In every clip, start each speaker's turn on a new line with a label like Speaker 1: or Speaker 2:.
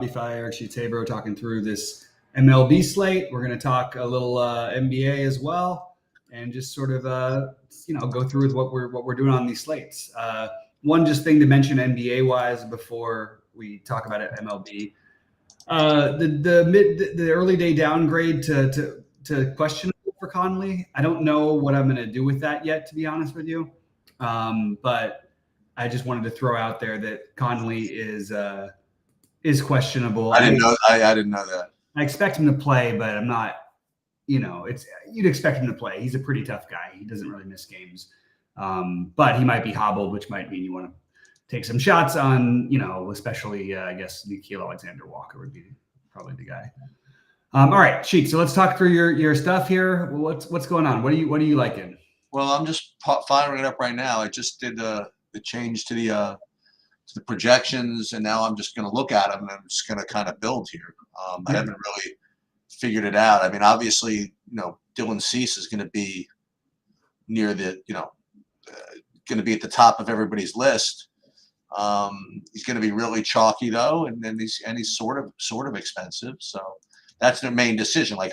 Speaker 1: Eric Tabro talking through this MLB slate. We're going to talk a little NBA as well, and just sort of go through with what we're doing on these slates. One just thing to mention NBA wise before we talk about it, MLB. The early day downgrade to questionable for Conley. I don't know what I'm going to do with that yet, to be honest with you. But I just wanted to throw out there that Conley is questionable.
Speaker 2: I didn't know that.
Speaker 1: I expect him to play, but I'm not. You'd expect him to play. He's a pretty tough guy. He doesn't really miss games, but he might be hobbled, which might mean you want to take some shots on, especially I guess Nickeil Alexander-Walker would be probably the guy. All right, Sheik. So let's talk through your stuff here. What's going on? What are you liking?
Speaker 2: Well, I'm just firing it up right now. I just did the change to the projections, and now I'm just going to look at them and I'm just going to kind of build here. I haven't really figured it out. I mean, obviously, Dylan Cease is going to be near the, going to be at the top of everybody's list. He's going to be really chalky though, and then he's sort of expensive. So that's their main decision. Like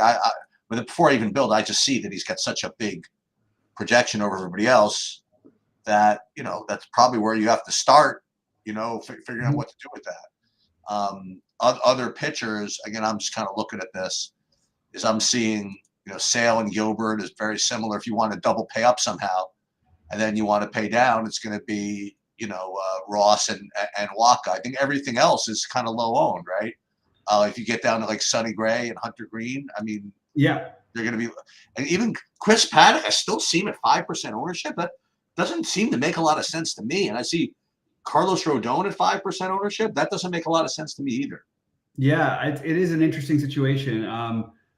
Speaker 2: before I even build, I just see that he's got such a big projection over everybody else that that's probably where you have to start. Figuring out what to do with that. Other pitchers, again, I'm just kind of looking at this. Is I'm seeing Sale and Gilbert is very similar. If you want to double pay up somehow, and then you want to pay down, it's going to be Ross and Waka. I think everything else is kind of low owned, right? If you get down to like Sonny Gray and Hunter Green, I mean,
Speaker 1: yeah,
Speaker 2: they're going to be. And even Chris Paddock, I still see him at 5% ownership. That doesn't seem to make a lot of sense to me. And I see Carlos Rodon at 5% ownership. That doesn't make a lot of sense to me either.
Speaker 1: Yeah, it is an interesting situation.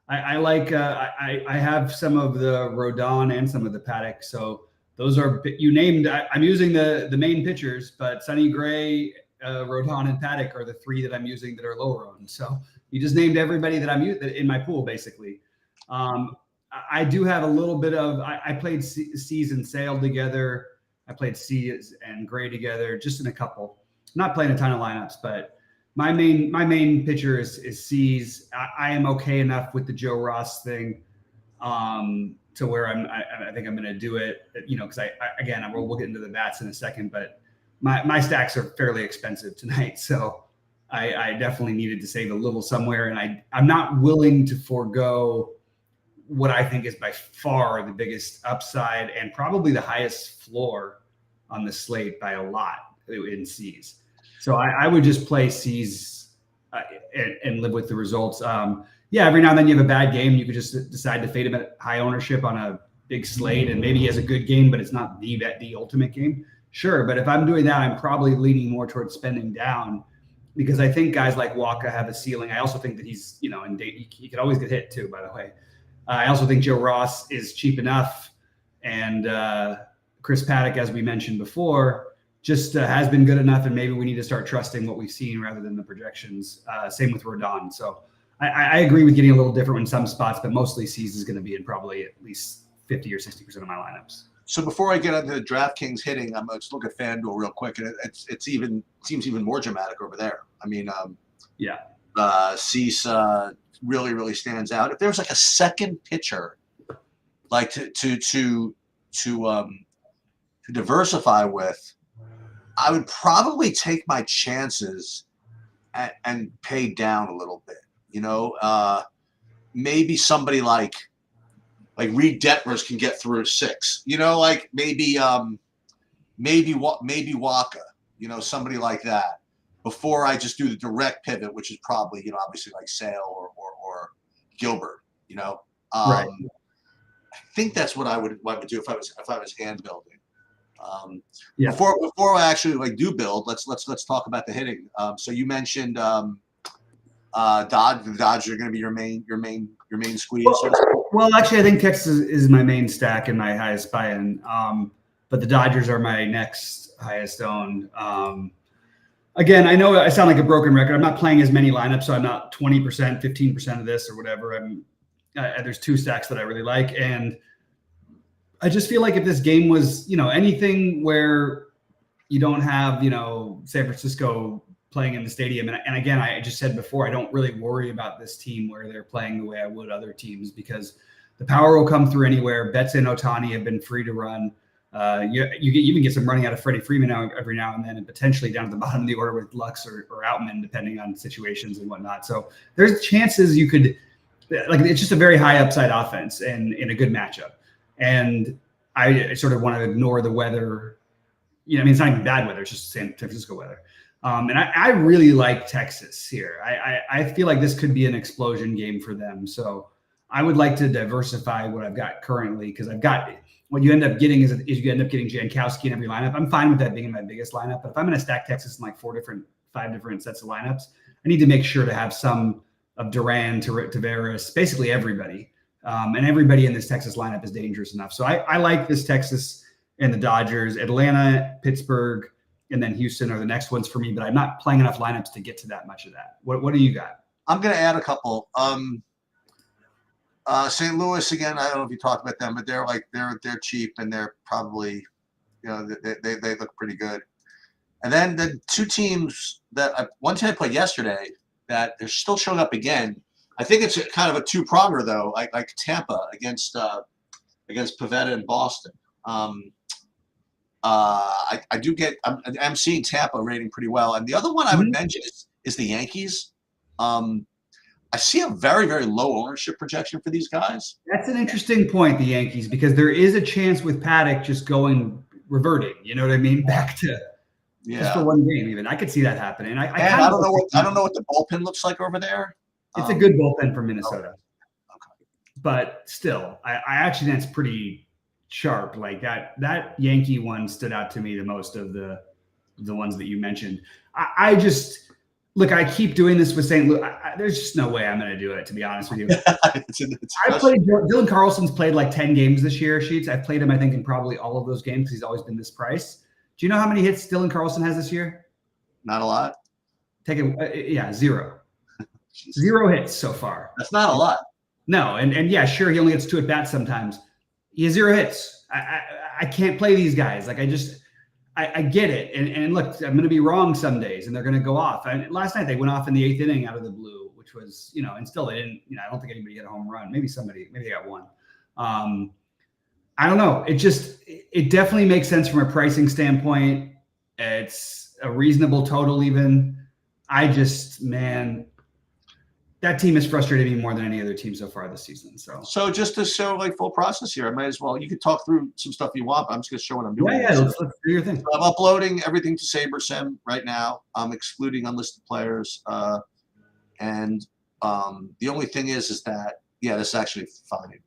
Speaker 1: I like. I have some of the Rodon and some of the Paddock. So those are you named. I'm using the main pitchers, but Sonny Gray, Rodon, and Paddock are the three that I'm using that are lower owned. So you just named everybody that I'm using in my pool, basically. I do have a little bit of. I played Cease and Sale together. I played Cease and Gray together, just in a couple. I'm not playing a ton of lineups, but my main pitcher is Cease. I am okay enough with the Joe Ross thing to where I think I'm going to do it. Because we'll get into the bats in a second, but my stacks are fairly expensive tonight, so I definitely needed to save a little somewhere, and I'm not willing to forego what I think is by far the biggest upside and probably the highest floor on the slate by a lot in Cease. So I would just play Cease and live with the results. Every now and then you have a bad game. You could just decide to fade him at high ownership on a big slate, and maybe he has a good game, but it's not the ultimate game. Sure, but if I'm doing that, I'm probably leaning more towards spending down because I think guys like Waka have a ceiling. I also think that he's, he could always get hit too, by the way. I also think Joe Ross is cheap enough, and Chris Paddock, as we mentioned before, just has been good enough, and maybe we need to start trusting what we've seen rather than the projections. Same with Rodon. So I agree with getting a little different in some spots, but mostly Cease is going to be in probably at least 50 or 60% of my lineups.
Speaker 2: So before I get into the DraftKings hitting, I'm going to look at FanDuel real quick, and it seems even more dramatic over there. I mean, Cease really, really stands out. If there was like a second pitcher, like to diversify with, I would probably take my chances and pay down a little bit. Maybe somebody like Reed Detmers can get through 6. Maybe Waka. Somebody like that. Before I just do the direct pivot, which is probably obviously like Sale or Gilbert.
Speaker 1: Right.
Speaker 2: I think that's what I would do if I was hand building. Before I actually do build, let's talk about the hitting. So you mentioned the Dodgers are going to be your main squeeze.
Speaker 1: Well, actually, I think Texas is my main stack and my highest buy-in. But the Dodgers are my next highest owned. Again, I know I sound like a broken record. I'm not playing as many lineups, so I'm not 20%, 15% of this or whatever. There's 2 stacks that I really like, and I just feel like if this game was, anything where you don't have, San Francisco playing in the stadium. And again, I just said before, I don't really worry about this team where they're playing the way I would other teams, because the power will come through anywhere. Betts and Ohtani have been free to run. You even get some running out of Freddie Freeman every now and then, and potentially down at the bottom of the order with Lux or Outman, depending on situations and whatnot. So there's chances you could, like, it's just a very high upside offense and in a good matchup. And I sort of want to ignore the weather. You know, I mean, it's not even bad weather; it's just San Francisco weather. And I really like Texas here. I feel like this could be an explosion game for them. So I would like to diversify what I've got currently, because I've got what you end up getting is you end up getting Jankowski in every lineup. I'm fine with that being in my biggest lineup, but if I'm going to stack Texas in like 5 different sets of lineups, I need to make sure to have some of Duran to Tavares, basically everybody. And everybody in this Texas lineup is dangerous enough. So I like this Texas and the Dodgers. Atlanta, Pittsburgh, and then Houston are the next ones for me, but I'm not playing enough lineups to get to that much of that. What do you got?
Speaker 2: I'm going to add a couple. St. Louis, again, I don't know if you talked about them, but they're cheap, and they're probably, you know, they look pretty good. And then the two teams that one team I played yesterday that they're still showing up again. I think it's kind of a two-pronger though, like Tampa against Pavetta in Boston. I'm seeing Tampa rating pretty well, and the other one I would mention is the Yankees. I see a very, very low ownership projection for these guys.
Speaker 1: That's an interesting point, the Yankees, because there is a chance with Paddock just reverting. You know what I mean? Back to just for one game, even. I could see that happening. I don't
Speaker 2: know what the bullpen looks like over there.
Speaker 1: It's a good bullpen for Minnesota. Okay. But still, I actually think it's pretty sharp. Like that Yankee one stood out to me the most of the ones that you mentioned. I just look, I keep doing this with St. Louis. There's just no way I'm going to do it, to be honest with you. Dylan Carlson's played like 10 games this year, Sheets. I've played him, I think, in probably all of those games because he's always been this price. Do you know how many hits Dylan Carlson has this year?
Speaker 2: Not a lot.
Speaker 1: Zero. Zero hits so far.
Speaker 2: That's not a lot.
Speaker 1: No, and yeah, sure, he only gets 2 at bats sometimes. He has 0 hits. I can't play these guys. Like I get it. And look, I'm going to be wrong some days, and they're going to go off. And last night they went off in the 8th inning out of the blue, which was, you know, and still they didn't, you know, I don't think anybody hit a home run. Maybe they got one. I don't know. It definitely makes sense from a pricing standpoint. It's a reasonable total even. That team has frustrated me more than any other team so far this season. So
Speaker 2: just to show like full process here, I might as well. You could talk through some stuff you want, but I'm just going to show what I'm doing.
Speaker 1: Yeah, let's do your thing.
Speaker 2: So I'm uploading everything to SaberSim right now. I'm excluding unlisted players, and the only thing is that this is actually fine.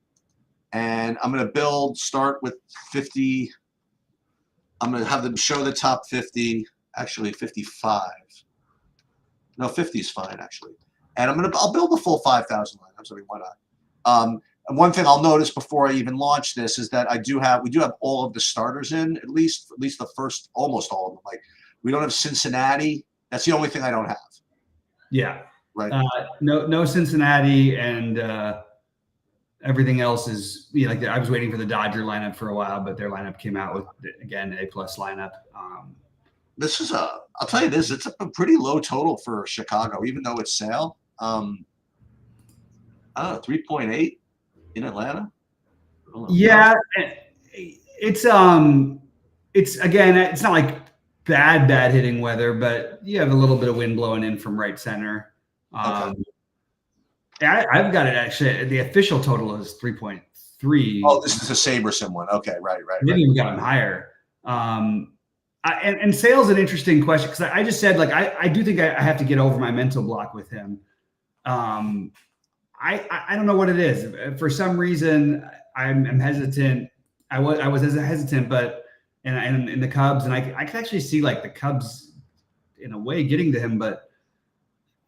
Speaker 2: And I'm going to start with 50. I'm going to have them show the top 50. Actually, 55. No, 50 is fine actually. And I'll build the full 5,000 lineups. I mean, why not? And one thing I'll notice before I even launch this is that we do have all of the starters in, at least the first, almost all of them. Like we don't have Cincinnati. That's the only thing I don't have. Yeah. Right.
Speaker 1: No Cincinnati, and everything else is, you know, like I was waiting for the Dodger lineup for a while, but their lineup came out with, again, A+ lineup.
Speaker 2: This is I'll tell you this, it's a pretty low total for Chicago, even though it's Sale. I don't know, 3.8 in Atlanta.
Speaker 1: Yeah, it's again, it's not like bad hitting weather, but you have a little bit of wind blowing in from right center. Okay. I've got it actually. The official total is 3.3.
Speaker 2: Oh, this is a SaberSim one. Okay, right.
Speaker 1: Maybe we got them higher. And Sale's an interesting question because I just said, like, I do think I have to get over my mental block with him. I don't know what it is. For some reason, I'm hesitant. I was hesitant, but and in the Cubs, and I could actually see like the Cubs in a way getting to him, but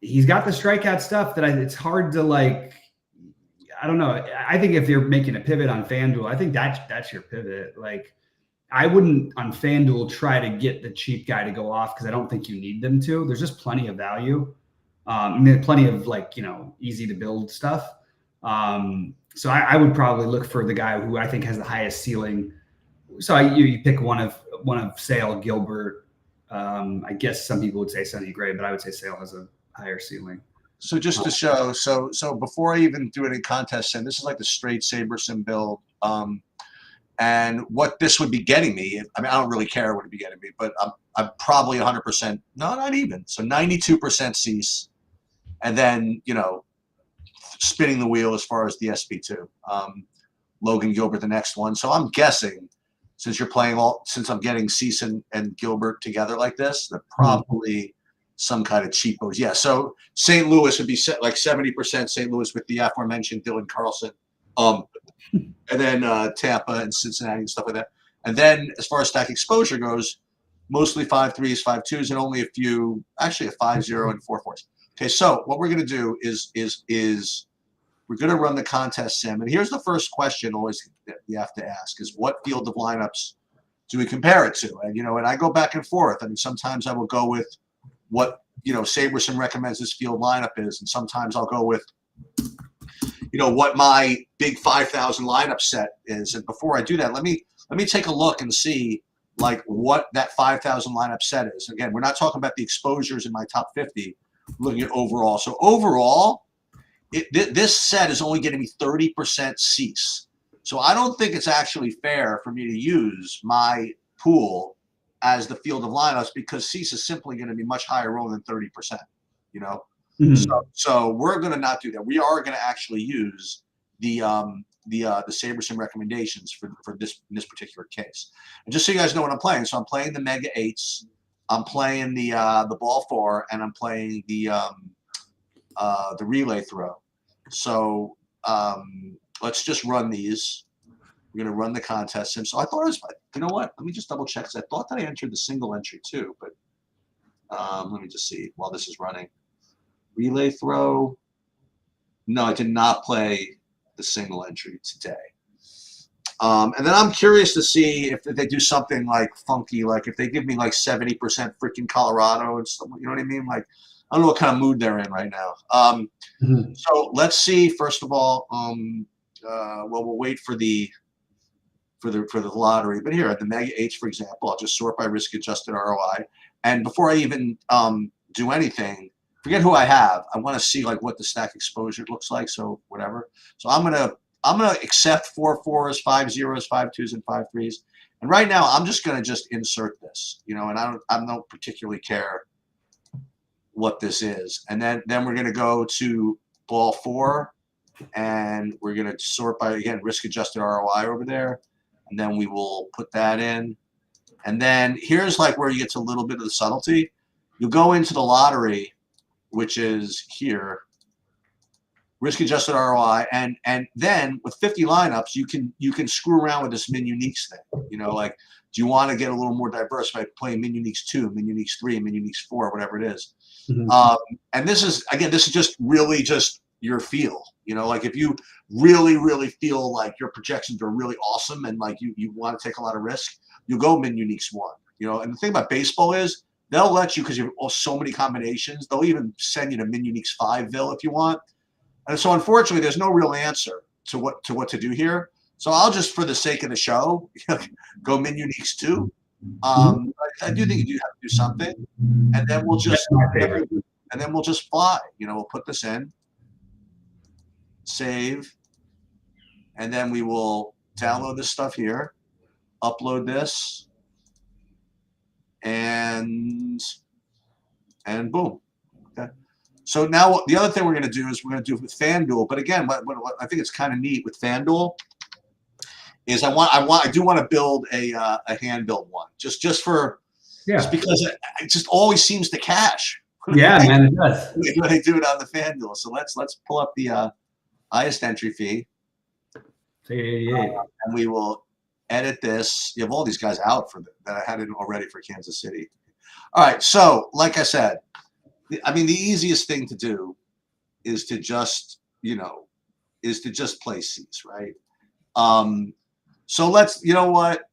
Speaker 1: he's got the strikeout stuff that it's hard to like. I don't know. I think if you're making a pivot on FanDuel, I think that's your pivot. Like, I wouldn't on FanDuel try to get the cheap guy to go off because I don't think you need them to. There's just plenty of value. Plenty of like, you know, easy to build stuff. So I would probably look for the guy who I think has the highest ceiling. So you pick one of Sale, Gilbert, I guess some people would say Sonny Gray, but I would say Sale has a higher ceiling.
Speaker 2: So just to show, so before I even do any contest sim, this is like the straight Saber sim build. And what this would be getting me, I mean, I don't really care what it'd be getting me, but I'm probably 100%, no, not even. So 92% cease. And then, you know, spinning the wheel as far as the SP2. Logan Gilbert, the next one. So I'm guessing, since you're playing since I'm getting cease and Gilbert together like this, they're probably some kind of cheapos. Yeah. So St. Louis would be like 70% St. Louis with the aforementioned Dylan Carlson. And then Tampa and Cincinnati and stuff like that. And then as far as stack exposure goes, mostly 5-3s, 5-2s, and only a few, actually a 5-0 and 4-4s. Okay, so what we're going to do is we're going to run the contest sim. And here's the first question always that you have to ask is what field of lineups do we compare it to? And, you know, and I go back and forth. I mean, sometimes I will go with what, you know, SaberSim recommends this field lineup is. And sometimes I'll go with, you know, what my big 5,000 lineup set is. And before I do that, let me take a look and see like what that 5,000 lineup set is. Again, we're not talking about the exposures in my top 50. We're looking at overall. So overall, this set is only getting me 30% cease. So I don't think it's actually fair for me to use my pool as the field of lineups because cease is simply going to be much higher roll than 30%, you know? So we're going to not do that. We are going to actually use the SaberSim recommendations for this in this particular case. And just so you guys know what I'm playing, so I'm playing the Mega 8s, I'm playing the Ball 4, and I'm playing the relay throw. So let's just run these. We're going to run the contest sim. So I thought it was, you know what? Let me just double check because I thought that I entered the single entry too. But let me just see while this is running. Relay throw. No, I did not play the single entry today. And then I'm curious to see if they do something like funky, like if they give me like 70% freaking Colorado and stuff, you know what I mean? Like, I don't know what kind of mood they're in right now. So let's see, first of all, well, we'll wait for the lottery. But here at the Mega H, for example, I'll just sort by risk adjusted ROI. And before I even do anything, forget who I have. I want to see like what the stack exposure looks like. So whatever. So I'm gonna accept 4 4s, 5 0s, 5 2s, and 5 3s. And right now I'm just gonna just insert this, you know, and I don't particularly care what this is. And then we're gonna go to Ball 4, and we're gonna sort by again risk adjusted ROI over there, and then we will put that in. And then here's like where you get to a little bit of the subtlety. You go into the lottery, which is here, risk adjusted ROI, and then with 50 lineups, you can screw around with this min uniques thing. You know, like, do you want to get a little more diverse by playing min uniques 2, min uniques 3, min uniques 4, whatever it is? And this is just really just your feel. You know, like if you really feel like your projections are really awesome and like you want to take a lot of risk, you go min uniques 1. You know, and the thing about baseball is they'll let you, because you have so many combinations, they'll even send you to min uniques 5ville if you want. And so unfortunately, there's no real answer to what to do here. So I'll just, for the sake of the show, go min uniques 2. I do think you do have to do something, and then we'll just fly. You know, we'll put this in, save, and then we will download this stuff here, upload this, and boom. Okay. So now the other thing we're going to do is we're going to do it with FanDuel. But again, what I think it's kind of neat with FanDuel is I do want to build a hand build one just because it just always seems to cash.
Speaker 1: Yeah, man, it does.
Speaker 2: When they do it on the FanDuel. So let's pull up the highest entry fee.
Speaker 1: 88.
Speaker 2: And we will edit this. You have all these guys out for that I had it already for Kansas City. All right. So like I said, I mean, the easiest thing to do is to just, play C's, right? So let's, you know what?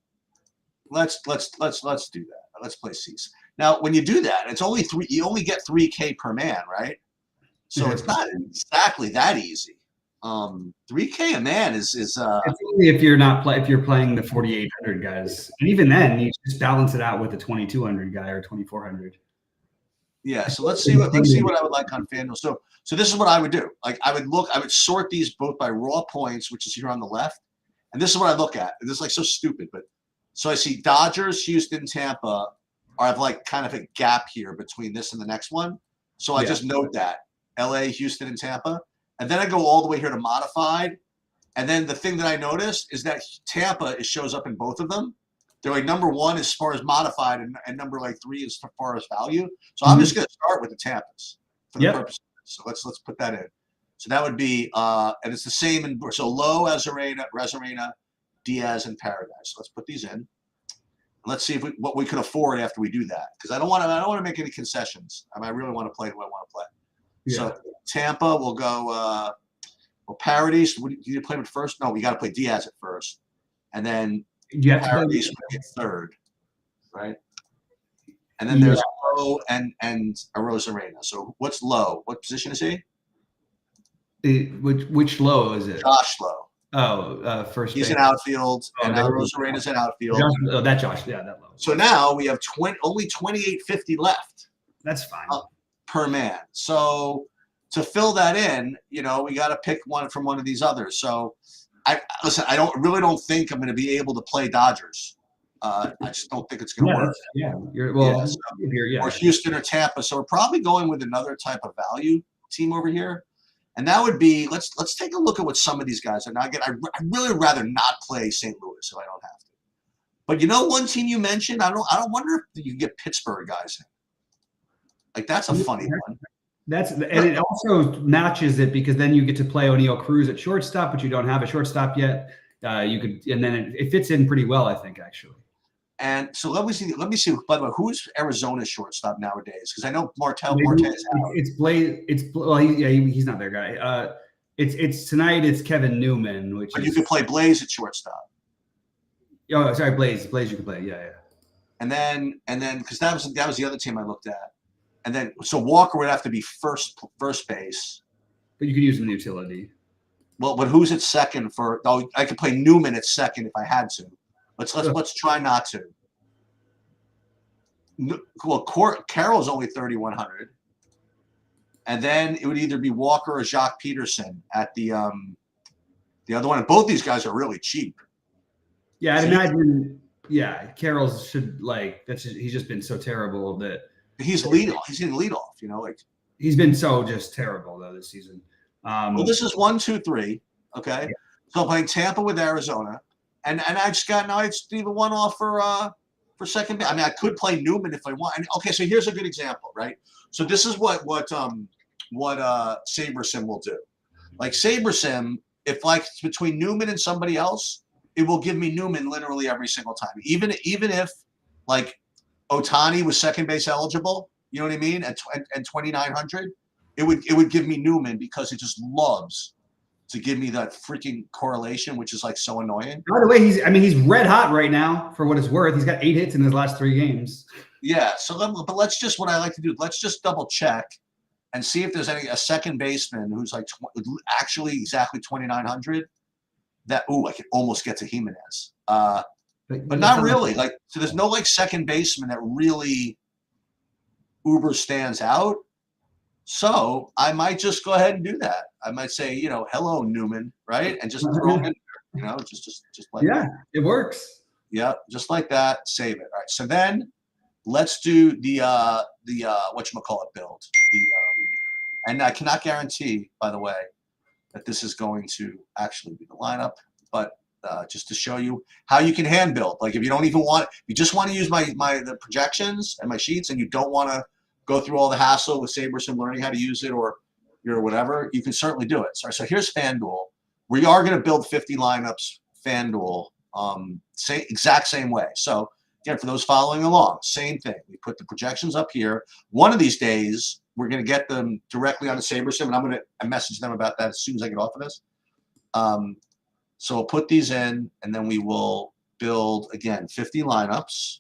Speaker 2: Let's do that. Let's play C's. Now, when you do that, it's only you only get 3K per man, right? So it's not exactly that easy. 3K a man is
Speaker 1: It's only if you're not if you're playing the 4,800 guys, and even then you just balance it out with the 2,200 guy or 2,400.
Speaker 2: yeah. So let's see what I would like on FanDuel. So this is what I would do. Like I would sort these both by raw points, which is here on the left, and this is what I look at. And this is like so stupid, but so I see Dodgers, Houston, Tampa are have like kind of a gap here between this and the next one. So I just note that LA, Houston, and Tampa. And then I go all the way here to modified. And then the thing that I noticed is that Tampa shows up in both of them. They're like number 1 as far as modified and number like 3 as far as value. So I'm just going to start with the Tampas for the purpose of this. So let's put that in. So that would be and it's the same in so low Arozarena, Diaz, and Paradise. So let's put these in. Let's see if what we could afford after we do that, because I don't want to make any concessions. I really want to play who I want to play. Yeah. So Tampa will go. Well, Paradise. Do you play him first? No, we got to play Diaz at first, and then Paradise will get third, right? And then there's Low and Arozarena. So what's Low? What position is he?
Speaker 1: Which Low is it?
Speaker 2: Josh Low.
Speaker 1: Oh, first.
Speaker 2: He's in outfield, and Arozarena's in outfield.
Speaker 1: That Josh, yeah, that Low.
Speaker 2: So now we have only 28.50 left.
Speaker 1: That's fine
Speaker 2: per man. So to fill that in, we got to pick one from one of these others. So I really don't think I'm going to be able to play Dodgers. I just don't think it's going to work.
Speaker 1: Yeah,
Speaker 2: or Houston or Tampa. So we're probably going with another type of value team over here. And that would be let's take a look at what some of these guys are. Now again, I really rather not play St. Louis if I don't have to. But one team you mentioned, I don't wonder if you can get Pittsburgh guys in. Like that's a funny one.
Speaker 1: And it also matches it because then you get to play O'Neal Cruz at shortstop, but you don't have a shortstop yet. You could, and then it fits in pretty well, I think, actually.
Speaker 2: And so let me see. By the way, who's Arizona's shortstop nowadays? Because I know Marte is out.
Speaker 1: It's Blaze. He's not their guy. It's tonight. It's Kevin Newman,
Speaker 2: you could play Blaze at shortstop.
Speaker 1: Oh, sorry, Blaze. Blaze, you could play. Yeah.
Speaker 2: And then because that was the other team I looked at. And then so Walker would have to be first base.
Speaker 1: But you could use him in utility.
Speaker 2: Well, but who's at second for? Oh, I could play Newman at second if I had to. Let's try not to. Well, Carroll's only 3,100, and then it would either be Walker or Jacques Peterson at the other one. And both these guys are really cheap.
Speaker 1: Yeah, I'd imagine. Yeah, Carroll's should he's just been so terrible that
Speaker 2: he's leadoff. He's in leadoff.
Speaker 1: He's been so just terrible though this season.
Speaker 2: Well, this is 1, 2, 3. Okay, yeah. So I'm playing Tampa with Arizona. And I just got now. It's even one off for second base. I mean, I could play Newman if I want. And, okay, so here's a good example, right? So this is what SaberSim will do. Like SaberSim, if it's between Newman and somebody else, it will give me Newman literally every single time. Even if like Ohtani was second base eligible, you know what I mean? At 2,900, it would give me Newman because it just loves to give me that freaking correlation, which is so annoying.
Speaker 1: By the way, he's red hot right now for what it's worth. He's got 8 hits in his last 3 games.
Speaker 2: Yeah. So, but what I like to do, let's just double check and see if there's a second baseman who's actually exactly 2,900. I could almost get to Jimenez, but not really. So there's no second baseman that really uber stands out. So I might just go ahead and do that. I might say, hello Newman, right, and just throw him in there, just like that.
Speaker 1: It works.
Speaker 2: Yeah, just like that. Save it. All right. So then let's do the whatchamacallit build. And I cannot guarantee, by the way, that this is going to actually be the lineup, but just to show you how you can hand build. Like if you don't even want, you just want to use the projections and my sheets, and you don't want to go through all the hassle with SaberSim learning how to use it or whatever, you can certainly do it. So here's FanDuel. We are going to build 50 lineups FanDuel exact same way. So again, for those following along, same thing. We put the projections up here. One of these days, we're going to get them directly on the SaberSim, and I'm going to message them about that as soon as I get off of this. So we'll put these in, and then we will build, again, 50 lineups.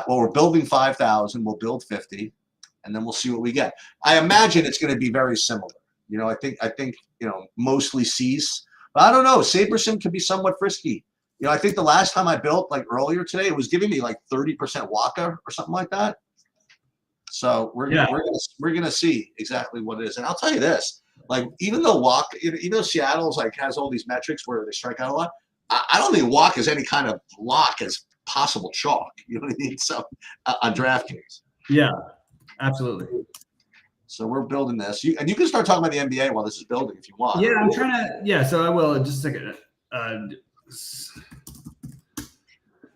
Speaker 2: We're building 5,000. We'll build 50. And then we'll see what we get. I imagine it's going to be very similar. You know, I think mostly C's. But I don't know. Saberson could be somewhat frisky. You know, I think the last time I built like earlier today, it was giving me like 30% Waka or something like that. So we're gonna see exactly what it is. And I'll tell you this: like even though Seattle's like has all these metrics where they strike out a lot, I don't think Waka is any kind of lock as possible chalk. You know what I mean? So on DraftKings.
Speaker 1: Yeah, absolutely.
Speaker 2: So we're building this. You can start talking about the NBA while this is building if you want.
Speaker 1: Yeah, I'm trying to. Yeah, so I will in just a second.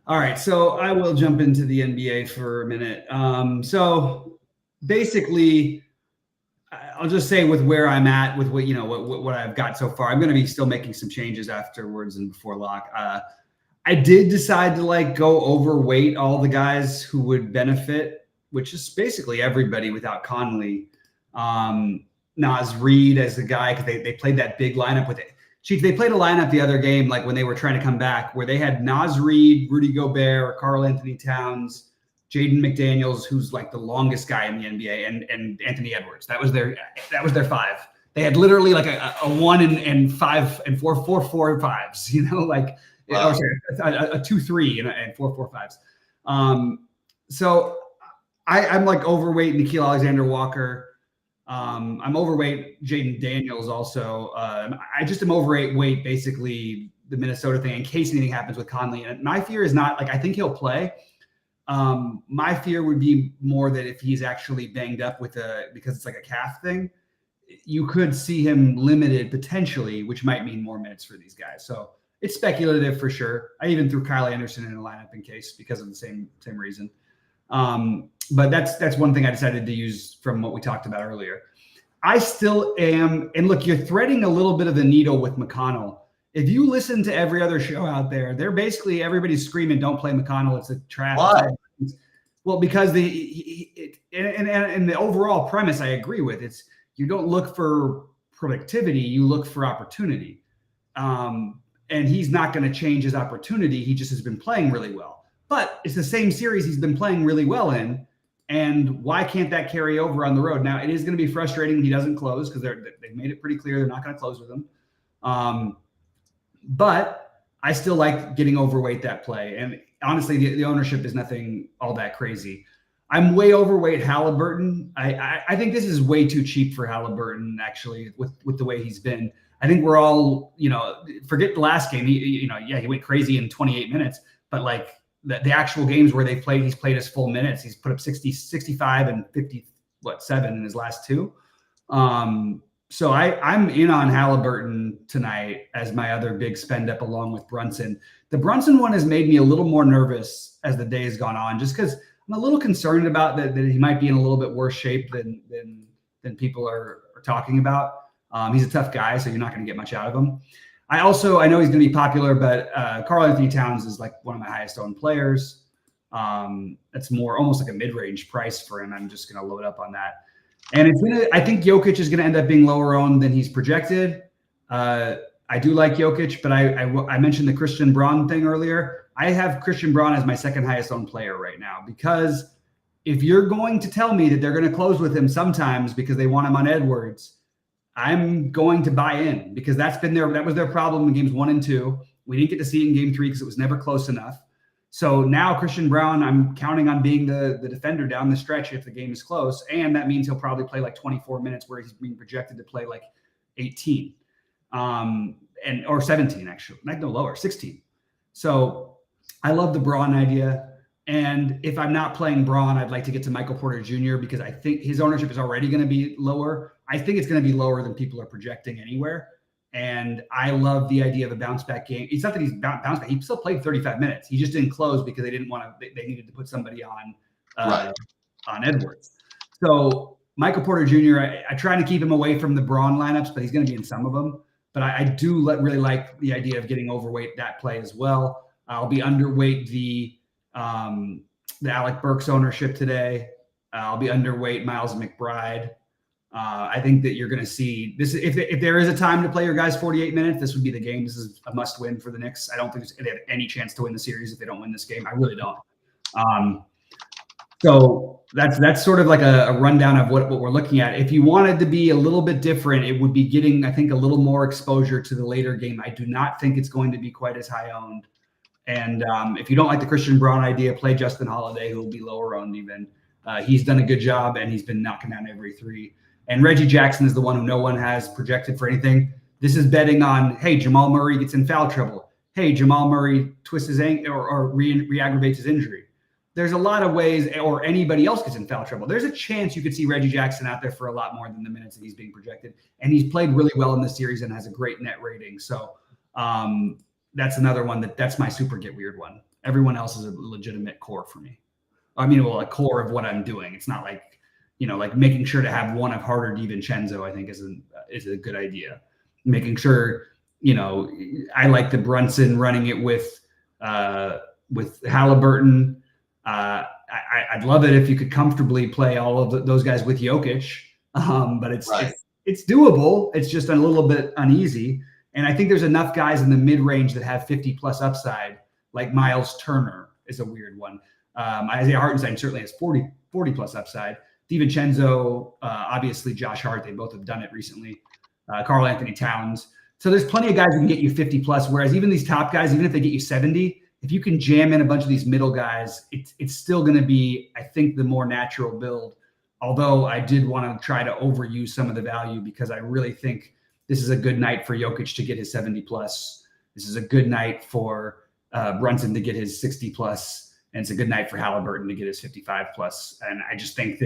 Speaker 1: All right, so I will jump into the NBA for a minute. So basically, I'll just say with where I'm at with what I've got so far. I'm going to be still making some changes afterwards and before lock. I did decide to like go overweight all the guys who would benefit, which is basically everybody without Conley. Naz Reid as the guy, because they played that big lineup with it. Chief, they played a lineup the other game, like when they were trying to come back, where they had Naz Reid, Rudy Gobert, Karl Anthony Towns, Jaden McDaniels, who's like the longest guy in the NBA, and Anthony Edwards. That was their five. They had literally like a 1 and 5 and 4 4 and 5s, you know, like
Speaker 2: wow.
Speaker 1: a 2 3 and 4 4 5s. So I'm like overweight Nickeil Alexander-Walker. I'm overweight Jaden Daniels also. I just am overweight basically the Minnesota thing in case anything happens with Conley. And my fear is not like I think he'll play. My fear would be more that if he's actually banged up because it's like a calf thing, you could see him limited potentially, which might mean more minutes for these guys. So it's speculative for sure. I even threw Kyle Anderson in a lineup in case because of the same reason. But that's one thing I decided to use from what we talked about earlier. I still am, and look, you're threading a little bit of the needle with McConnell. If you listen to every other show out there, they're basically everybody's screaming, "Don't play McConnell! It's a trash."
Speaker 2: Why?
Speaker 1: Well, because and the overall premise I agree with. It's you don't look for productivity, you look for opportunity. And he's not going to change his opportunity. He just has been playing really well. But it's the same series he's been playing really well in. And why can't that carry over on the road? Now, it is going to be frustrating when he doesn't close because they've made it pretty clear they're not going to close with him. But I still like getting overweight that play. And honestly, the ownership is nothing all that crazy. I'm way overweight Halliburton. I think this is way too cheap for Halliburton, actually, with the way he's been. I think we're all, forget the last game. He went crazy in 28 minutes, but like, the actual games where he's played his full minutes. He's put up 60, 65 and 7 in his last two. So I'm in on Halliburton tonight as my other big spend up along with Brunson. The Brunson one has made me a little more nervous as the day has gone on, just because I'm a little concerned about that he might be in a little bit worse shape than people are talking about. He's a tough guy, so you're not going to get much out of him. I know he's going to be popular, but Karl Anthony Towns is like one of my highest owned players. It's more almost like a mid-range price for him. I'm just going to load up on that. And I think Jokic is going to end up being lower owned than he's projected. I do like Jokic, but I mentioned the Christian Braun thing earlier. I have Christian Braun as my second highest owned player right now, because if you're going to tell me that they're going to close with him sometimes because they want him on Edwards, I'm going to buy in, because that was their problem in games 1 and 2. We didn't get to see it in game 3 because it was never close enough. So now Christian Braun, I'm counting on being the defender down the stretch if the game is close. And that means he'll probably play like 24 minutes where he's being projected to play like 18 or 17, actually. No, lower, 16. So I love the Braun idea. And if I'm not playing Braun, I'd like to get to Michael Porter Jr. because I think his ownership is already going to be lower. I think it's going to be lower than people are projecting anywhere. And I love the idea of a bounce back game. It's not that he's bounced back. He still played 35 minutes. He just didn't close because they didn't want to, they needed to put somebody on Edwards. So Michael Porter Jr., I try to keep him away from the Braun lineups, but he's going to be in some of them. But I do really like the idea of getting overweight that play as well. I'll be underweight the Alec Burks ownership today. I'll be underweight Miles McBride. I think that you're going to see this. If there is a time to play your guys 48 minutes, this would be the game. This is a must win for the Knicks. I don't think they have any chance to win the series if they don't win this game. I really don't. So that's sort of like a rundown of what we're looking at. If you wanted to be a little bit different, it would be getting, I think, a little more exposure to the later game. I do not think it's going to be quite as high owned. And if you don't like the Christian Braun idea, play Justin Holiday, who will be lower owned even. He's done a good job, and he's been knocking down every three. And Reggie Jackson is the one who no one has projected for anything. This is betting on, hey, Jamal Murray gets in foul trouble. Hey, Jamal Murray twists his ankle or re-aggravates his injury. There's a lot of ways, or anybody else gets in foul trouble. There's a chance you could see Reggie Jackson out there for a lot more than the minutes that he's being projected. And he's played really well in this series and has a great net rating. So that's another one that's my super get weird one. Everyone else is a legitimate core for me. I mean, well, a core of what I'm doing. It's not like, like making sure to have one of Harder DiVincenzo, I think is a good idea. Making sure, I like the Brunson running it with Halliburton. I'd love it if you could comfortably play all of those guys with Jokic, but it's doable. It's just a little bit uneasy. And I think there's enough guys in the mid-range that have 50-plus upside, like Miles Turner is a weird one. Isaiah Hartenstein certainly has 40-plus upside. DiVincenzo, obviously Josh Hart, they both have done it recently. Karl Anthony Towns. So there's plenty of guys who can get you 50-plus, whereas even these top guys, even if they get you 70, if you can jam in a bunch of these middle guys, it's still going to be, I think, the more natural build. Although I did want to try to overuse some of the value because I really think this is a good night for Jokic to get his 70-plus. This is a good night for Brunson to get his 60-plus. And it's a good night for Halliburton to get his 55-plus. And I just think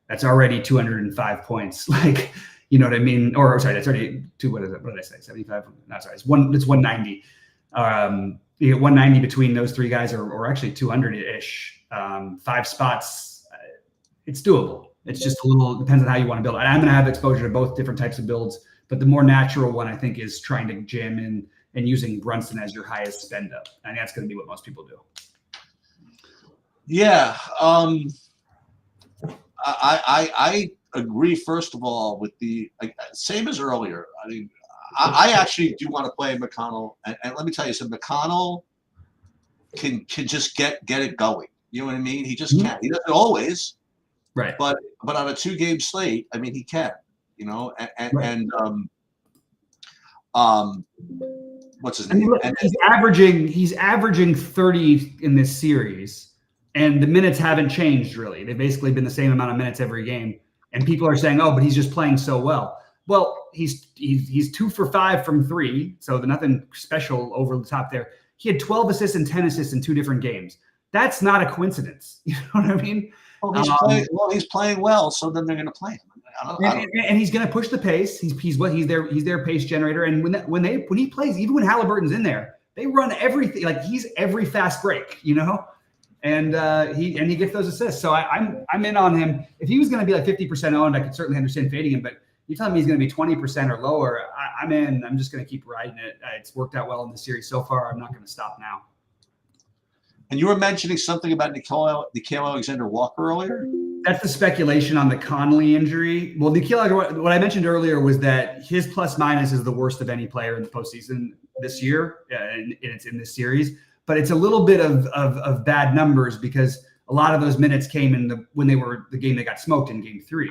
Speaker 1: that's already 205 points. Like, you know what I mean? Or sorry, that's already what is it? What did I say? 75? No, sorry. It's 190. You get 190 between those three guys, or actually 200-ish. 5 spots. It's doable. It's just depends on how you want to build it. I'm going to have exposure to both different types of builds, but the more natural one, I think, is trying to jam in and using Brunson as your highest spend up. I think that's going to be what most people do.
Speaker 2: Yeah. I agree, first of all, with the same as earlier. I mean, I actually do want to play McConnell, and let me tell you something. McConnell can just get it going. You know what I mean? He just can. He doesn't always,
Speaker 1: right?
Speaker 2: But on a 2-game slate, I mean, he can. What's his name? I mean,
Speaker 1: look, he's averaging 30 in this series, and the minutes haven't changed really. They've basically been the same amount of minutes every game, and people are saying, "Oh, but he's just playing so well." Well, he's 2 for 5 from 3, so nothing special over the top there. He had 12 assists and 10 assists in 2 different games. That's not a coincidence. You know what I mean?
Speaker 2: Well, he's playing well, so then they're going to play him.
Speaker 1: And he's going to push the pace. He's their pace generator. And when he plays, even when Halliburton's in there, they run everything. Like, he's every fast break, and he gets those assists. So I'm in on him. If he was going to be like 50% owned, I could certainly understand fading him. But you're telling me he's going to be 20% or lower, I'm in. I'm just going to keep riding it. It's worked out well in the series so far. I'm not going to stop now.
Speaker 2: And you were mentioning something about Nickeil Alexander-Walker earlier?
Speaker 1: That's the speculation on the Conley injury. Well, what I mentioned earlier was that his plus-minus is the worst of any player in the postseason this year, and it's in this series. But it's a little bit of bad numbers because a lot of those minutes came when they were the game they got smoked in Game 3.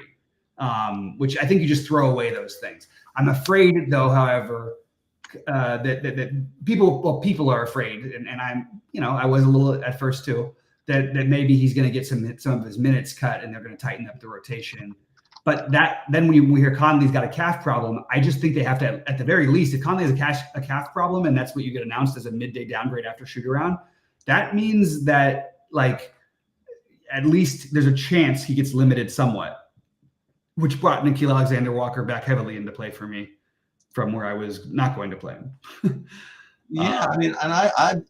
Speaker 1: Which I think you just throw away those things. I'm afraid, though, however, that people are afraid, and I was a little at first too, that maybe he's going to get some of his minutes cut and they're going to tighten up the rotation. But then when we hear Conley's got a calf problem, I just think they have to, at the very least, if Conley has a calf problem and that's what you get announced as a midday downgrade after shoot around, that means that at least there's a chance he gets limited somewhat, which brought Nickeil Alexander-Walker back heavily into play for me from where I was not going to play him.
Speaker 2: Yeah, I mean, and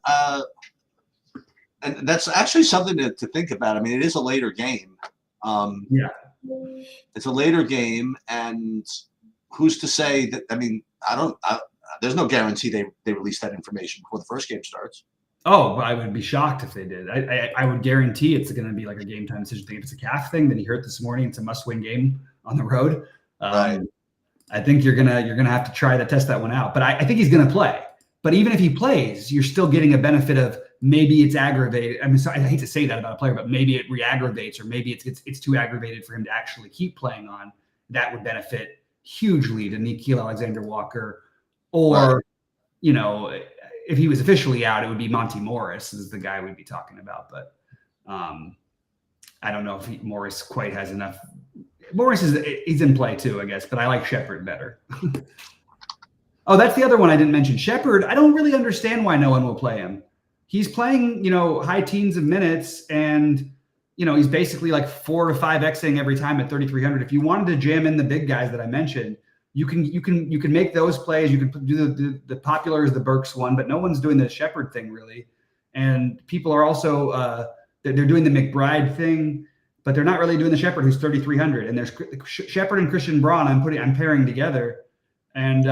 Speaker 2: and that's actually something to think about. I mean, it is a later game.
Speaker 1: Yeah.
Speaker 2: It's a later game, and who's to say that? I mean, there's no guarantee they release that information before the first game starts.
Speaker 1: Oh, I would be shocked if they did. I would guarantee it's going to be like a game time decision thing. If it's a calf thing that he hurt this morning, it's a must-win game on the road.
Speaker 2: Right.
Speaker 1: I think you're gonna have to try to test that one out. But I think he's going to play. But even if he plays, you're still getting a benefit of maybe it's aggravated. I mean, I hate to say that about a player, but maybe it re-aggravates, or maybe it's too aggravated for him to actually keep playing on. That would benefit hugely to Nickeil Alexander-Walker, or you know, if he was officially out, it would be Monty Morris is the guy we'd be talking about. But I don't know if Morris quite has enough. Morris he's in play too, I guess, but I like Shepard better. Oh, that's the other one I didn't mention. Shepard, I don't really understand why no one will play him. He's playing, you know, high teens of minutes, and you know, he's basically like 4 to 5xing every time at 3,300. If you wanted to jam in the big guys that I mentioned, you can make those plays. You can do the popular is the Burks one, but no one's doing the Shepard thing really. And people are also they're doing the McBride thing, but they're not really doing the Shepard who's 3,300. And there's Shepard and Christian Braun. I'm pairing together, and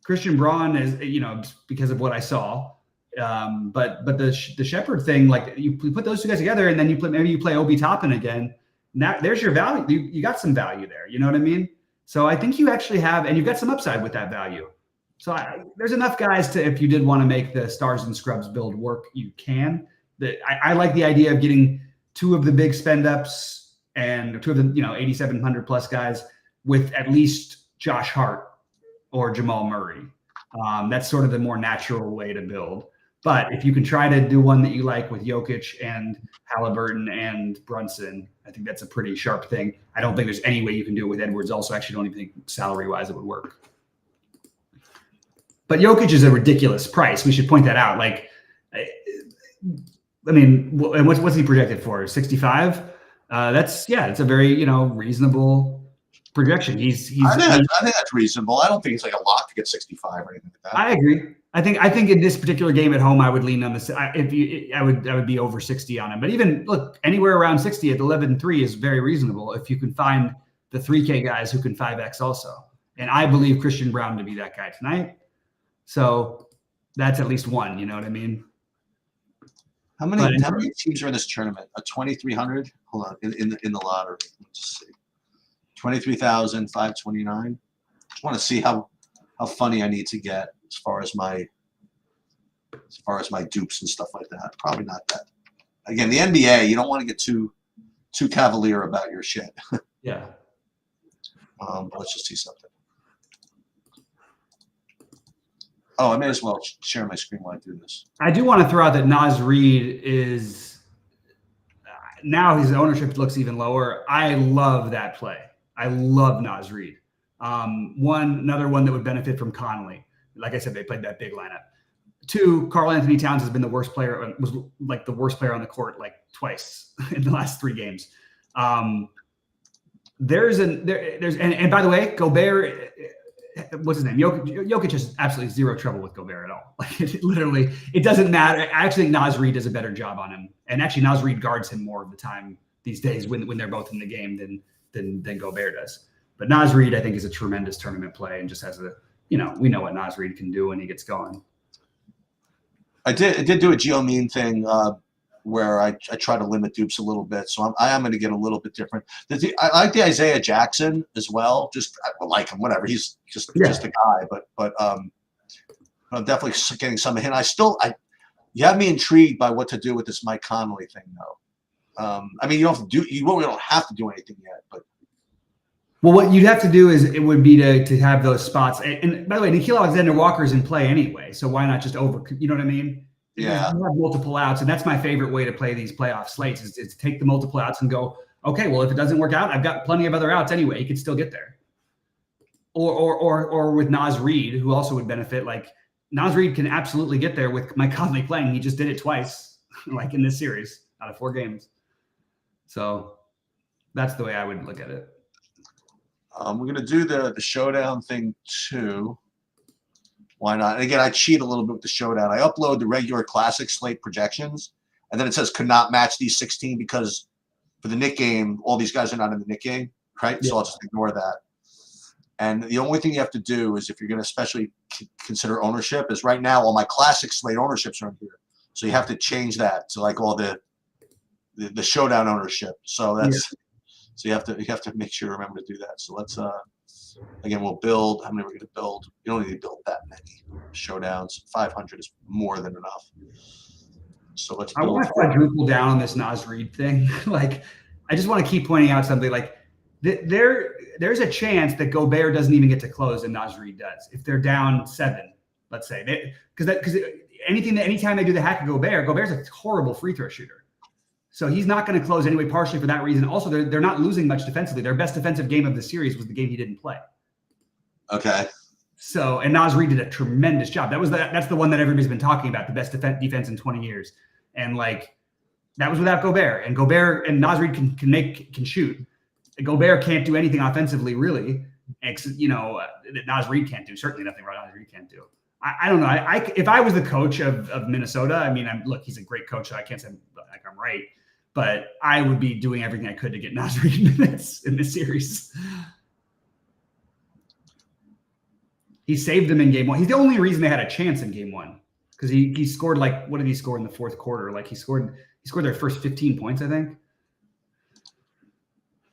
Speaker 1: Christian Braun is, you know, because of what I saw. But the Shepard thing, like you put those two guys together, and then maybe you play Obi Toppin again. Now there's your value. You got some value there. You know what I mean? So I think you actually have, and you've got some upside with that value. So there's enough guys to, if you did want to make the Stars and Scrubs build work, you can. I like the idea of getting 2 of the big spend ups and 2 of the 8,700 plus guys with at least Josh Hart or Jamal Murray. That's sort of the more natural way to build. But if you can try to do one that you like with Jokic and Halliburton and Brunson, I think that's a pretty sharp thing. I don't think there's any way you can do it with Edwards. Also, I actually don't even think salary-wise it would work. But Jokic is a ridiculous price. We should point that out. Like, I mean, and what's he projected for? 65? It's a very reasonable projection. I
Speaker 2: think that's reasonable. I don't think it's like a lock to get 65 or anything like that.
Speaker 1: I agree. I think in this particular game at home, I would lean on this. I would be over 60 on him. But even look, anywhere around 60 at 11.3 is very reasonable if you can find the 3K guys who can 5X also. And I believe Christian Braun to be that guy tonight. So that's at least one. You know what I mean?
Speaker 2: How many teams are in this tournament? A 2,300? Hold on, in the lottery. Let's see. 23,529. Just want to see how funny I need to get as far as my dupes and stuff like that. Probably not that. Again, the NBA, you don't want to get too cavalier about your shit.
Speaker 1: Yeah.
Speaker 2: But let's just see something. Oh, I may as well share my screen while I do this.
Speaker 1: I do want to throw out that Naz Reid is now his ownership looks even lower. I love that play. I love Naz Reid. Another one that would benefit from Conley. Like I said, they played that big lineup. 2, Karl Anthony Towns has been the worst player. Was like the worst player on the court like twice in the last 3 games. And by the way, Gobert. What's his name? Jokic has absolutely zero trouble with Gobert at all. Like it doesn't matter. I actually think Naz Reid does a better job on him, and actually Naz Reid guards him more of the time these days when they're both in the game than Gobert does. But Naz Reid, I think, is a tremendous tournament play and just has we know what Naz Reid can do when he gets going.
Speaker 2: I did do a Geo Mean thing where I try to limit dupes a little bit, so I am going to get a little bit different. I like the Isaiah Jackson as well. I like him, whatever. He's just a guy, but I'm definitely getting some of him. You have me intrigued by what to do with this Mike Conley thing, though. I mean, you really don't have to do anything yet, but.
Speaker 1: Well, what you'd have to do would be to have those spots. And by the way, Nickeil Alexander-Walker is in play anyway, so why not just you know what I mean?
Speaker 2: Yeah.
Speaker 1: You have multiple outs, and that's my favorite way to play these playoff slates is to take the multiple outs and go, okay, well, if it doesn't work out, I've got plenty of other outs anyway. You could still get there. Or with Naz Reid, who also would benefit. Like Naz Reid can absolutely get there with Mike Conley playing. He just did it twice, like in this series out of 4 games. So that's the way I would look at it.
Speaker 2: We're going to do the showdown thing too. Why not? And again, I cheat a little bit with the showdown. I upload the regular classic slate projections, and then it says could not match these 16 because for the Knick game, all these guys are not in the Knick game, right? Yeah. So I'll just ignore that. And the only thing you have to do is if you're going to especially consider ownership is right now all my classic slate ownerships are in here. So you have to change that to like all the showdown ownership. So that's so you have to make sure you remember to do that. So let's again, we'll build. How many we're going to build? You don't need to build that many showdowns. 500 is more than enough. So let's
Speaker 1: I
Speaker 2: build.
Speaker 1: want to quadruple down on this Nas Reed thing. Like, I just want to keep pointing out something. Like, there's a chance that Gobert doesn't even get to close and Nas Reed does if they're down 7, let's say. Because anytime they do the hack of Gobert's a horrible free throw shooter. So he's not going to close anyway, partially for that reason. Also, they're not losing much defensively. Their best defensive game of the series was the game he didn't play.
Speaker 2: Okay.
Speaker 1: So, and Nas Reed did a tremendous job. That's the one that everybody's been talking about, the best defense in 20 years. And like, that was without Gobert. And Gobert and Nas Reed can shoot. Gobert can't do anything offensively, really. That Nas Reed can't do. Certainly nothing Nas Reed can't do. I don't know. If I was the coach of Minnesota, I mean, look, he's a great coach, so I can't say like I'm right, but I would be doing everything I could to get Nas Reed minutes in this series. He saved them in game 1. He's the only reason they had a chance in game 1 because he scored like, what did he score in the fourth quarter? Like he scored their first 15 points, I think.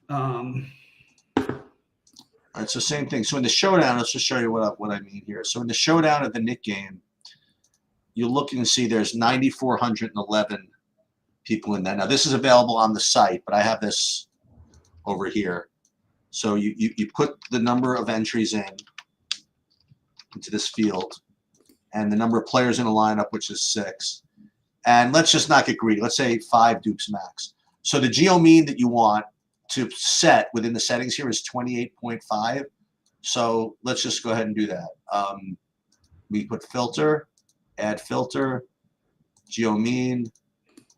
Speaker 2: All right, so same thing. So in the showdown, let's just show you what I mean here. So in the showdown of the Knick game, you're looking to see there's 9,411 people in that. Now this is available on the site, but I have this over here. So you put the number of entries into this field and the number of players in a lineup, which is 6. And let's just not get greedy. Let's say 5 dupes max. So the geo mean that you want to set within the settings here is 28.5. So let's just go ahead and do that. We put filter, add filter, geo mean,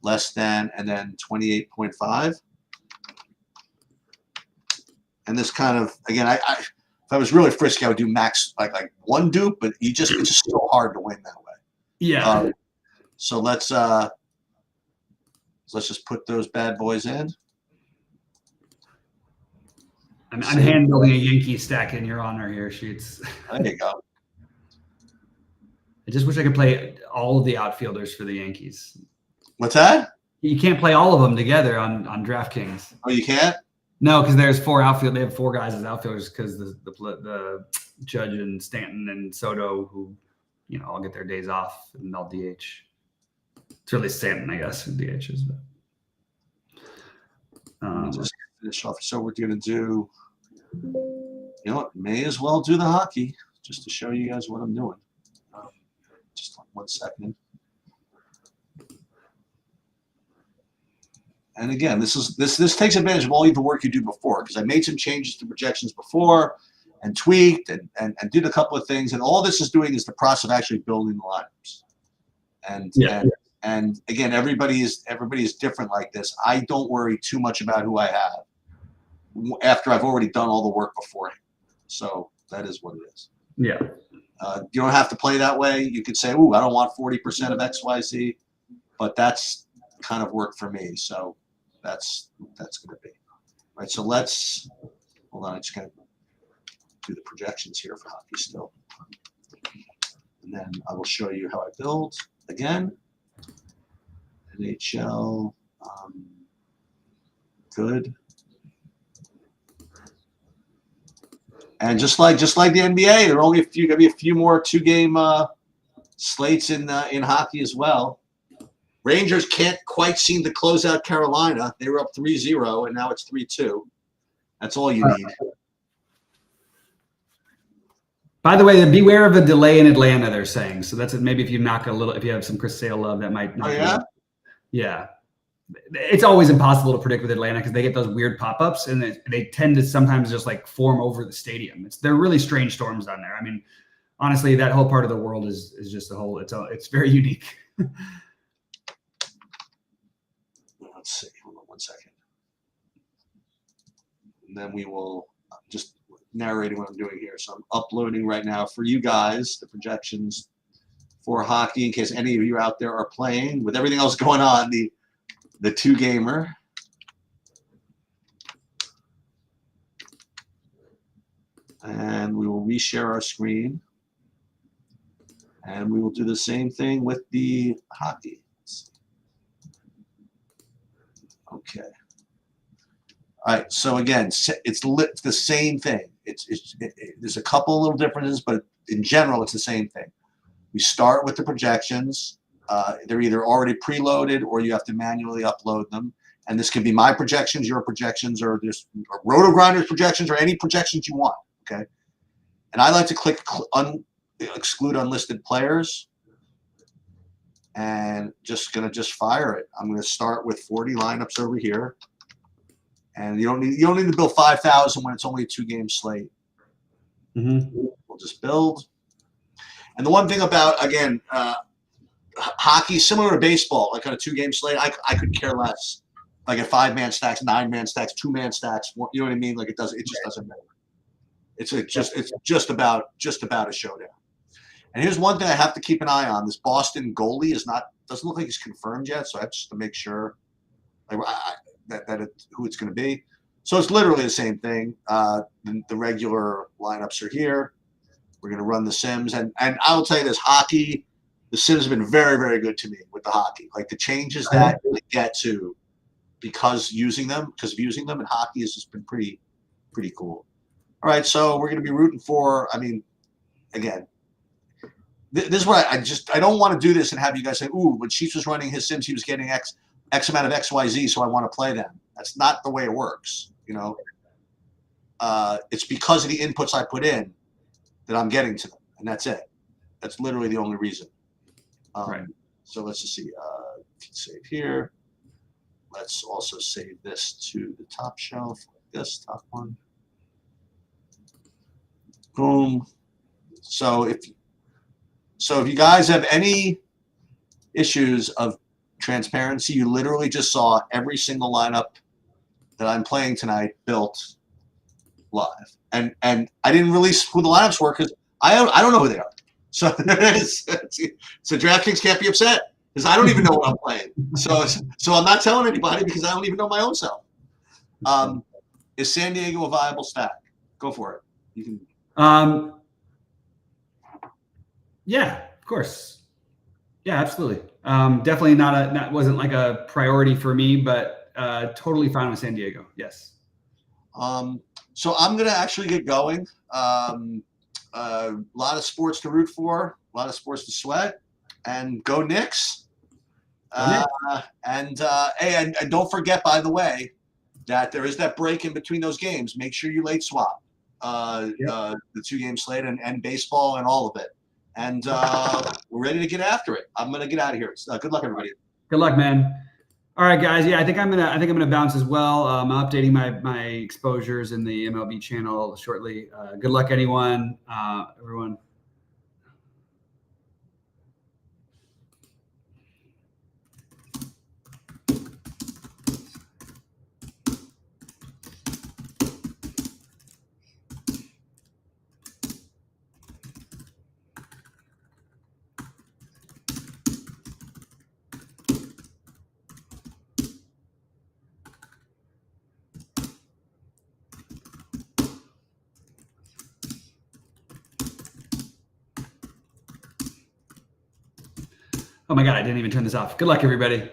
Speaker 2: less than, and then 28.5. And this kind of, again, if I was really frisky, I would do max like 1 dupe, but it's just so hard to win that way.
Speaker 1: Yeah.
Speaker 2: So let's just put those bad boys in.
Speaker 1: I'm hand building a Yankee stack in your honor here, Shoots.
Speaker 2: There you go.
Speaker 1: I just wish I could play all of the outfielders for the Yankees.
Speaker 2: What's that?
Speaker 1: You can't play all of them together on DraftKings.
Speaker 2: Oh, you can't?
Speaker 1: No, because there's 4 outfield. They have 4 guys as outfielders because the Judge and Stanton and Soto, who all get their days off and they'll DH. It's really Stanton, I guess, who DHs. But
Speaker 2: just finish off. So we're going to do. You know what? May as well do the hockey just to show you guys what I'm doing. Just 1 second. And again, this takes advantage of all the work you do before because I made some changes to projections before and tweaked and did a couple of things. And all this is doing is the process of actually building the lineups. And again, everybody is different like this. I don't worry too much about who I have after I've already done all the work beforehand. So that is what it is.
Speaker 1: Yeah.
Speaker 2: You don't have to play that way. You could say, "Ooh, I don't want 40% of XYZ," but that's kind of work for me. So that's going to be right. So let's hold on. I just got to do the projections here for hockey still, and then I will show you how I build again. NHL, good. And just like the NBA, there are only going to be a few more 2-game slates in hockey as well. Rangers can't quite seem to close out Carolina. They were up 3-0, and now it's 3-2. That's all you need.
Speaker 1: By the way, beware of a delay in Atlanta, they're saying. So that's maybe if you if you have some Chris Sale love, that might.
Speaker 2: Oh, yeah?
Speaker 1: Yeah. It's always impossible to predict with Atlanta because they get those weird pop-ups and they tend to sometimes just like form over the stadium. They're really strange storms down there. I mean, honestly, that whole part of the world is just it's very unique.
Speaker 2: Let's see. Hold on 1 second. And then we will just narrating what I'm doing here. So I'm uploading right now for you guys the projections for hockey in case any of you out there are playing with everything else going on. The 2-gamer. And we will reshare our screen. And we will do the same thing with the hockey. Okay. All right. So again, it's the same thing. There's a couple little differences, but in general, it's the same thing. We start with the projections. they're either already preloaded or you have to manually upload them. And this can be my projections, your projections, or just Roto Grinders projections, or any projections you want. Okay. And I like to click exclude unlisted players, and just gonna fire it. I'm gonna start with 40 lineups over here, and you don't need to build 5,000 when it's only a 2-game slate. We'll just build. And the one thing about, again, hockey, similar to baseball, like on a 2-game slate, I could care less. Like at 5-man stacks, 9-man stacks, 2-man stacks, you know what I mean? Like it just doesn't matter. It's just about a showdown. And here's one thing I have to keep an eye on: this Boston goalie doesn't look like he's confirmed yet, so I have to make sure who it's going to be. So it's literally the same thing. The regular lineups are here. We're going to run the sims, and I will tell you this: hockey, the sims have been very, very good to me with the hockey. Like the changes that they get to because of using them, and hockey has just been pretty cool. All right, so we're going to be rooting for. I mean, again, this is what I don't want to do this and have you guys say, "Ooh, when Chiefs was running his sims, he was getting X amount of XYZ, so I want to play them." That's not the way it works. It's because of the inputs I put in that I'm getting to them, and that's it. That's literally the only reason.
Speaker 1: Right.
Speaker 2: So let's just see. Save here. Let's also save this to the top shelf. This top one. Boom. So if you guys have any issues of transparency, you literally just saw every single lineup that I'm playing tonight built live, and I didn't release who the lineups were because I don't know who they are. So DraftKings can't be upset because I don't even know what I'm playing. So I'm not telling anybody because I don't even know my own self. Is San Diego a viable stack? Go for it. You can.
Speaker 1: Yeah, of course. Yeah, absolutely. Definitely wasn't like a priority for me, but totally fine with San Diego. Yes.
Speaker 2: So I'm going to actually get going. A lot of sports to root for, a lot of sports to sweat, and go Knicks. And don't forget, by the way, that there is that break in between those games. Make sure you late swap the 2-game slate and baseball and all of it. And we're ready to get after it. I'm gonna get out of here. Good luck, everybody.
Speaker 1: Good luck, man. All right, guys. Yeah, I think I'm gonna bounce as well. I'm updating my exposures in the MLB channel shortly. Good luck, everyone. Oh my God, I didn't even turn this off. Good luck, everybody.